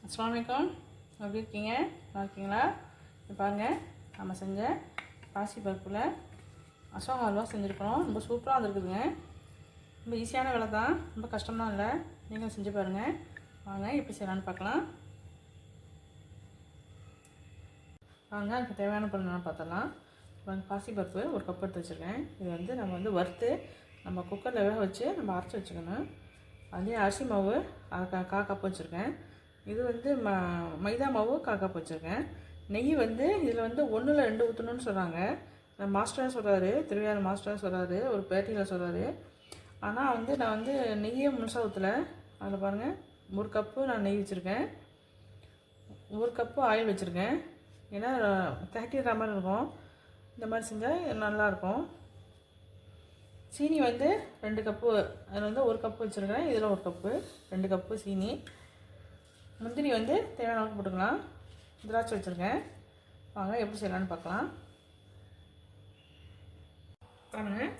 அஸ்ஸலாமு அலைக்கும். எப்படி இருக்கீங்க? நல்லா இருக்கீங்களா? இப்போ பாருங்கள், நம்ம செஞ்ச பாசி பருப்பில் அசோகா அல்வா செஞ்சுருக்கோம். ரொம்ப சூப்பராக வந்துருக்குதுங்க. ரொம்ப ஈஸியான வேலை தான், ரொம்ப கஷ்டம்தான் இல்லை. நீங்களும் செஞ்சு பாருங்கள். வாங்க எப்படி செய்யலான்னு பார்க்கலாம். வாங்க அதுக்கு தேவையான பொருள் பார்த்தலாம். பாசி பருப்பு ஒரு கப் எடுத்து வச்சுருக்கேன். இது நம்ம வறுத்து நம்ம குக்கரில் வேக வச்சு நம்ம அரைச்சி வச்சுக்கணும். அதே அரிசி மாவு அதை கப் வச்சுருக்கேன். இது மைதா மாவு 1/4 கப் வச்சுருக்கேன். நெய் இதில் 1 இல்ல 2 ஊற்றணும்னு சொல்கிறாங்க. மாஸ்டர் சொல்கிறாரு, திருவையாறு மாஸ்டர் சொல்கிறாரு, ஒரு பேட்டியில் சொல்கிறாரு. ஆனால் நான் நெய்யே முழுசாக ஊற்றலை. அதில் பாருங்கள், 1 கப்பு நான் நெய் வச்சுருக்கேன், 1 கப்பு ஆயில் வச்சுருக்கேன். ஏன்னா திரட்டிடுற மாதிரி இருக்கும். இந்த மாதிரி செஞ்சால் நல்லாயிருக்கும். சீனி 2 கப்பு, அதில் 1 கப்பு வச்சுருக்கேன். இதில் 1 கப்பு, 2 கப்பு சீனி. முந்திரி தேவையான அளவுக்கு போட்டுக்கலாம். திராட்சை வச்சுருக்கேன். வாங்க எப்படி செய்யலான்னு பார்க்கலாம். பாருங்கள்,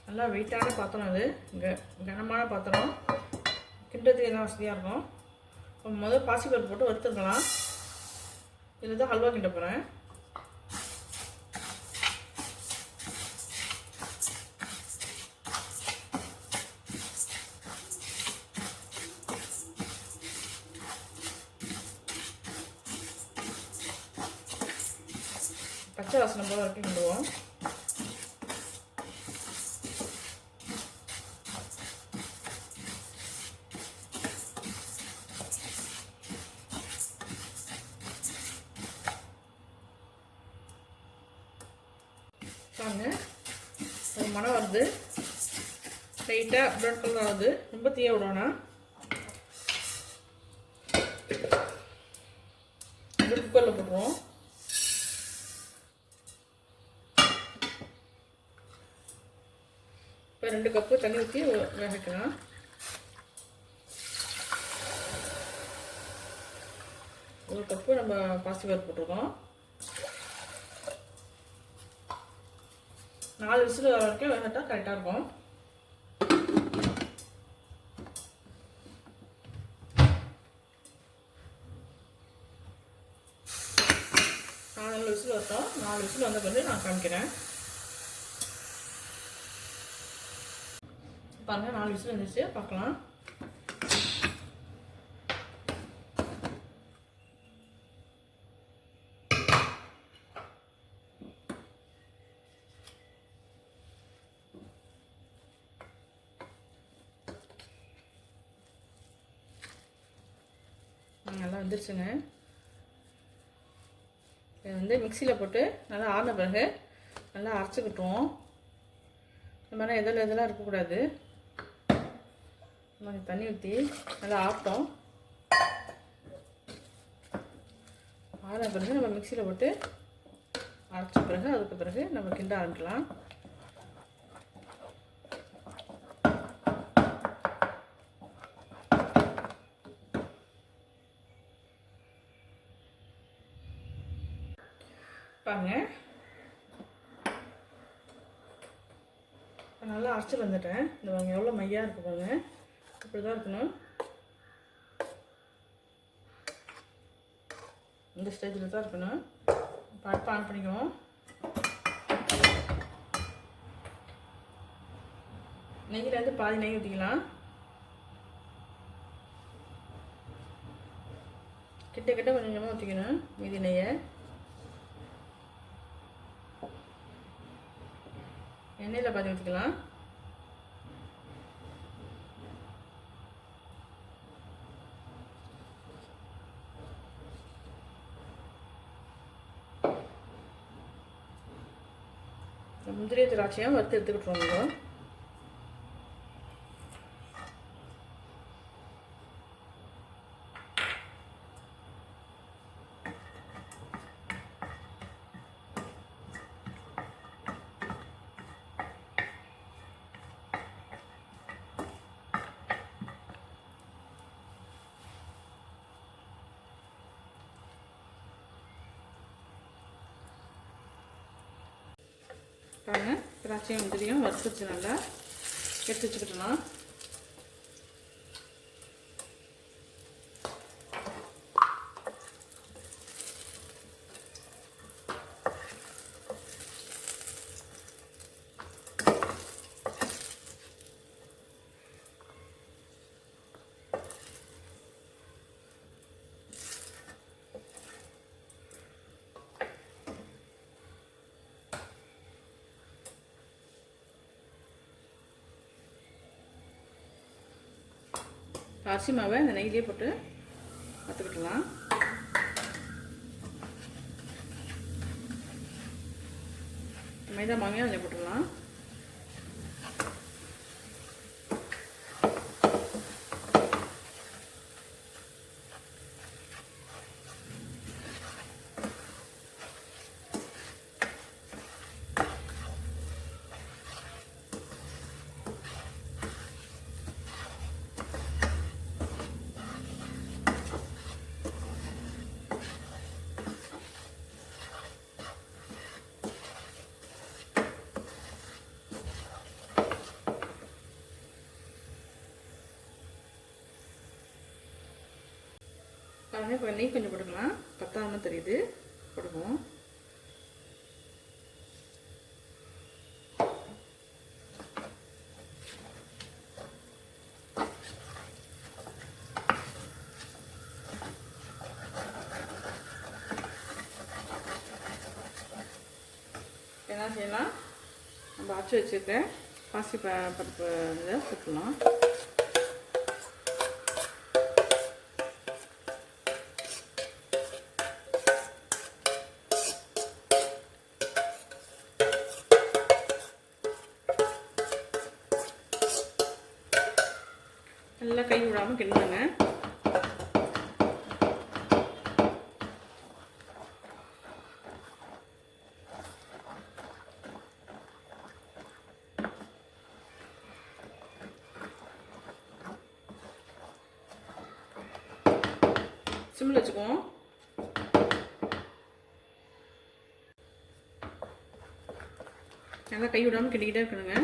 நல்லா வெயிட்டான பாத்திரம். அது கனமான பாத்திரம், கிண்டுறதுக்கு எல்லாம் வசதியாக இருக்கும். இப்போ முதல் பாசிப்பருப்பு போட்டு வறுத்துக்கலாம். இதில் தான் ஹல்வா கிண்ட போகிறேன். பச்சை வாசனை போல வரைக்கும் கிண்டுவோம். பாருங்க, ஒரு மணம் வருது, லைட்டாக ப்ரௌன் கலர் ஆகுது. ரொம்ப தீய விடணும். குக்கரில் போட்டுருவோம். இப்போ 2 கப்பு தண்ணி ஊற்றி வேக வைக்கலாம். ஒரு கப்பு நம்ம பாசிப்பருப்பு போட்டிருக்கோம். 4 விசில் வர வரைக்கும் வேகட்டா கரெக்டாக இருக்கும். நாலு விசில் வரட்டும். 4 விசில் வந்த பிறகு நான் காமிக்கிறேன். பாருங்கள், 4 விசில் வந்துச்சு. பார்க்கலாம். நல்லா வந்துருச்சுங்க. இது மிக்சியில் போட்டு நல்லா ஆறின பிறகு நல்லா அரைச்சிக்கிட்டுருவோம். இந்த மாதிரி இதெல்லாம் இருக்கக்கூடாது. கொஞ்சம் தண்ணி ஊற்றி நல்லா ஆட்டோம். ஆறின பிறகு நம்ம மிக்சியில் போட்டு அரைச்ச பிறகு அதுக்கு பிறகு நம்ம கிண்ட ஆரம்பிக்கலாம். பாருங்க, நல்லா அரைச்சிட்டு வந்துட்டேன். இந்த பாருங்க எவ்வளோ மையாக இருக்குது பாருங்க. இப்படி தான் இருக்கணும். இந்த ஸ்டேஜில் தான் இருக்கணும். அடுப்பு ஆன் பண்ணிக்குவோம். நெய்யில் பாதி நெய் ஊற்றிக்கலாம். கிட்ட கொஞ்சம் கொஞ்சமாக ஊற்றிக்கணும் மீதி நெய்யை. எண்ணெயில் பாதி ஊற்றிக்கலாம். முந்திரி திராட்சையும் வறுத்து எடுத்துக்கிட்டுருவோம். பாருங்க, திராட்சையும் முந்திரியும் வறுத்து நல்லா எடுத்து வச்சுக்கிட்டலாம். அரிசி மாவை இந்த நெய்யிலே போட்டு வறுத்துக்கிடலாம். மைதா மாவையும் அதில் போட்டுடலாம். பாருங்கள், இப்போ நெய் கொஞ்சம் போட்டுக்கலாம். பத்தாமல் தெரியுது, போட்டுக்குவோம். என்ன செய்யலாம், நம்ம அரைச்சி வச்சுருக்க பாசி பருப்பு இதை போட்டுக்கலாம். நல்லா கை விடாமல் கிண்டுங்க. சிம்மில் வச்சுக்குவோம். நல்லா கை விடாமல் கிண்டிக்கிட்டே இருக்கணுங்க.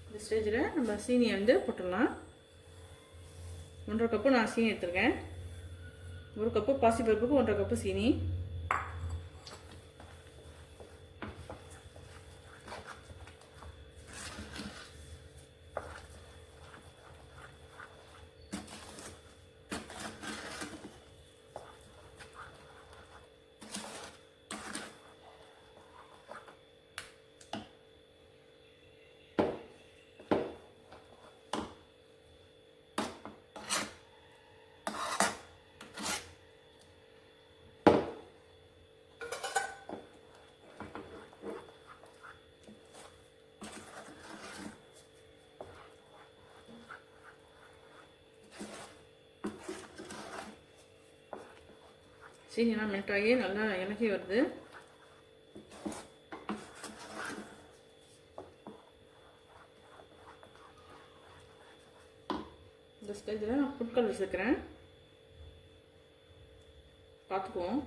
இந்த ஸ்டேஜில் நம்ம சீனியை வந்து போட்டுடலாம். 1.5 கப்பு நான் சீனி எடுத்துருக்கேன். 1 கப்பு பாசிப்பருப்புக்கு 1.5 கப்பு சீனி. சீனியெல்லாம் மெல்ட் ஆகி நல்லா இலகி வருது. இந்த ஸ்டேஜில் நான் ஃபுட் கலர் சேர்க்குறேன். பார்த்துக்குவோம்.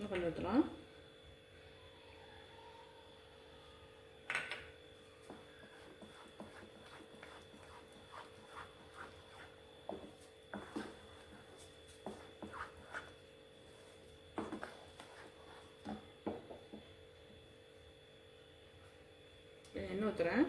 கொஞ்சம் ஊற்றலாம். எண்ணெய் ஊற்றுறேன்.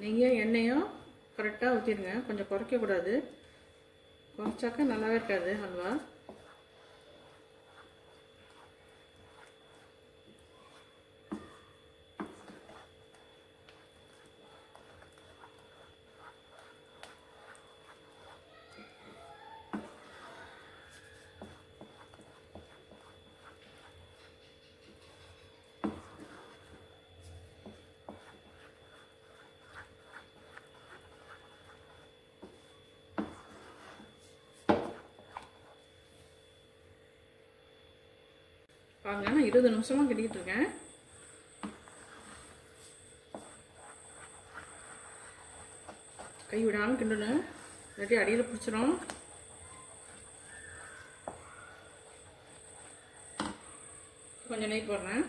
நீங்கள் எண்ணெயும் கரெக்டாக ஊற்றிடுங்க. கொஞ்சம் குறைக்கக்கூடாது. குறைச்சாக்க நல்லாவே இருக்காது ஹல்வா. பாருங்க, நான் 20 நிமிஷமாக கிண்டிக்கிட்டு இருக்கேன். கை விடாமல் கிண்டணும், இல்லாட்டி அடியில் பிடிச்சிடும். கொஞ்சம் நெய் போடுறேன்.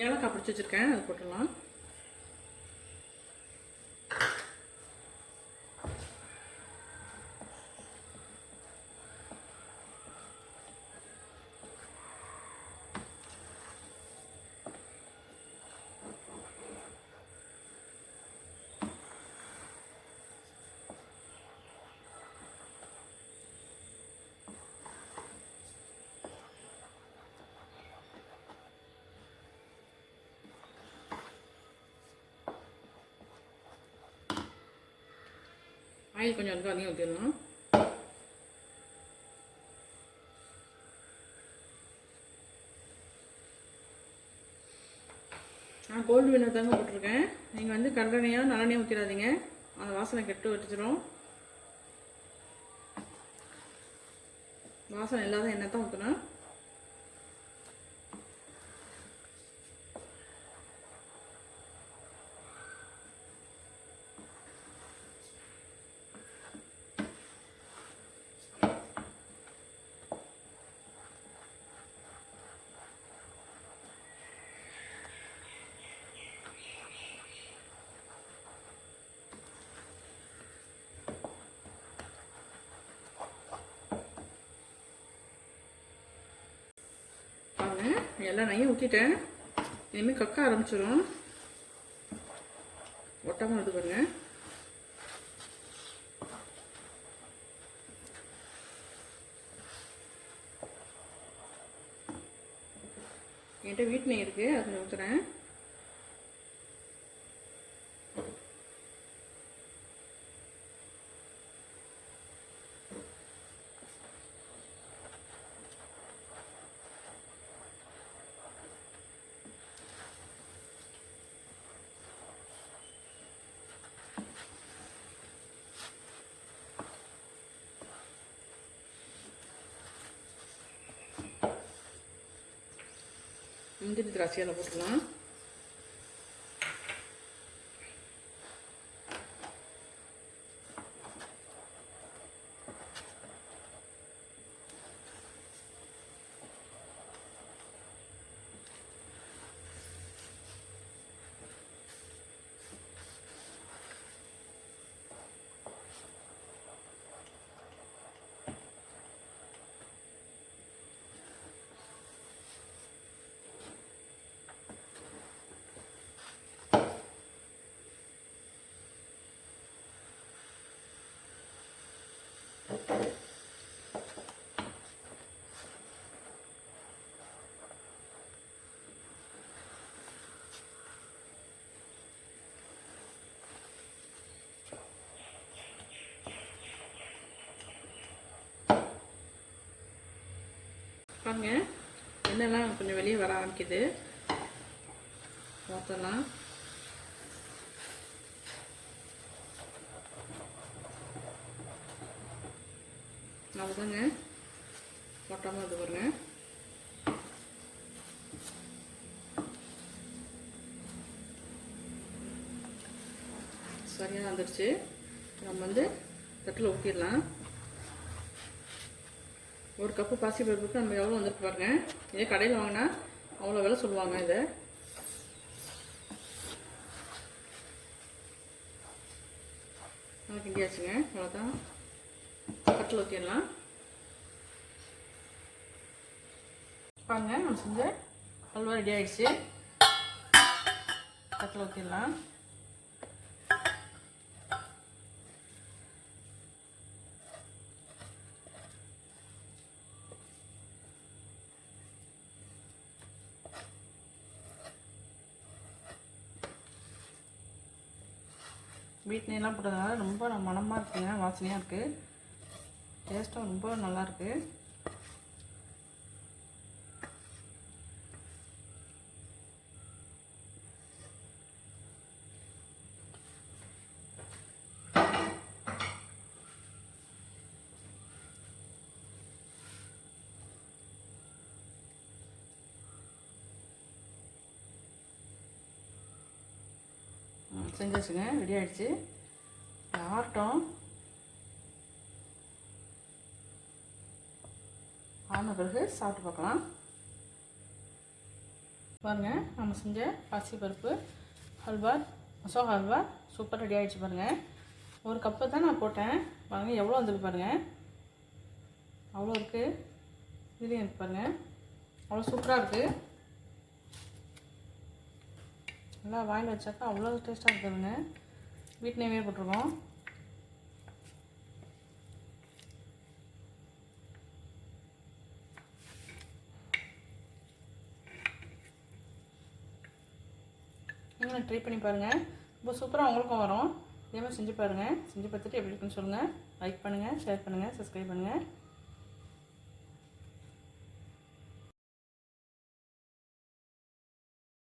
ஏலக்காய் பிடிச்சி வச்சுருக்கேன், அது போட்டுடலாம். ஆயில் கொஞ்சம் வந்து அதிகம் ஊற்றிடலாம். நான் கோல்டு வினர் தாங்க போட்டிருக்கேன். நீங்கள் வந்து கடலெண்ணெயாக நல்லெண்ணெய் ஊற்றிடாதீங்க, அந்த வாசனை கெட்டு வச்சுரும். வாசனை இல்லாத எண்ணெய் தான் ஊற்றணும். எல்லாம் நெய்யும் ஊற்றிட்டேன். இனிமேல் கக்க ஆரம்பிச்சிடும், ஒட்டாமல் இது பாருங்க. என்கிட்ட வீட்டு நெய் இருக்குது, அது கொஞ்சம் ஊற்றுறேன். முந்திரி திராட்சையில் போட்டுக்கலாம். பாருங்க, எண்ணெய்லாம் கொஞ்சம் வெளியே வர ஆரம்பிக்குது. பார்த்தலாம். அவ்வளோதாங்க, போட்டாமல் இது பாருங்க. சரியாக வந்துடுச்சு. நம்ம வந்து தட்டில் ஊற்றிடலாம். ஒரு கப்பு பாசி பருப்புக்கு நம்ம எவ்வளோ வந்துருக்கு பாருங்க. இதே கடையில் வாங்கினா அவ்வளோ விலை சொல்லுவாங்க. இதை கிண்டியாச்சுங்க, அவ்வளோதான். தட்டில் ஊற்றிடலாம். பாருங்க, நம்ம செஞ்ச அல்வா ரெடி ஆகிடுச்சு. தட்டில் ஊற்றிடலாம். வீட் நெய்லாம் போட்டதுனால ரொம்ப மணமாக இருக்குங்க, வாசனையாக இருக்குது, டேஸ்ட்டும் ரொம்ப நல்லாயிருக்கு. செஞ்சு வச்சுங்க, ரெடி ஆகிடுச்சு. ஆட்டம் ஆன பிறகு சாப்பிட்டு பார்க்கலாம். பாருங்கள், நம்ம செஞ்ச பாசிப்பருப்பு ஹல்வா, மசோகா ஹல்வா சூப்பர் ரெடி ஆகிடுச்சு. பாருங்கள், ஒரு கப்பு தான் நான் போட்டேன். பாருங்கள் எவ்வளோ வந்துருக்கு பாருங்கள், அவ்வளோ இருக்குது. இதுலேயும் இருக்குது பாருங்கள், அவ்வளோ சூப்பராக இருக்குது. நல்லா வாயில் வச்சாக்கா அவ்வளோ டேஸ்ட்டாக இருக்குதுங்க. வீட் நெய்வே போட்டிருக்கோம். நீங்களும் ட்ரை பண்ணி பாருங்கள், ரொம்ப சூப்பராக உங்களுக்கும் வரும். இதே மாதிரி செஞ்சு பாருங்கள். செஞ்சு பார்த்துட்டு எப்படி இருக்குன்னு சொல்லுங்கள். லைக் பண்ணுங்கள், ஷேர் பண்ணுங்கள், சப்ஸ்கிரைப் பண்ணுங்கள்.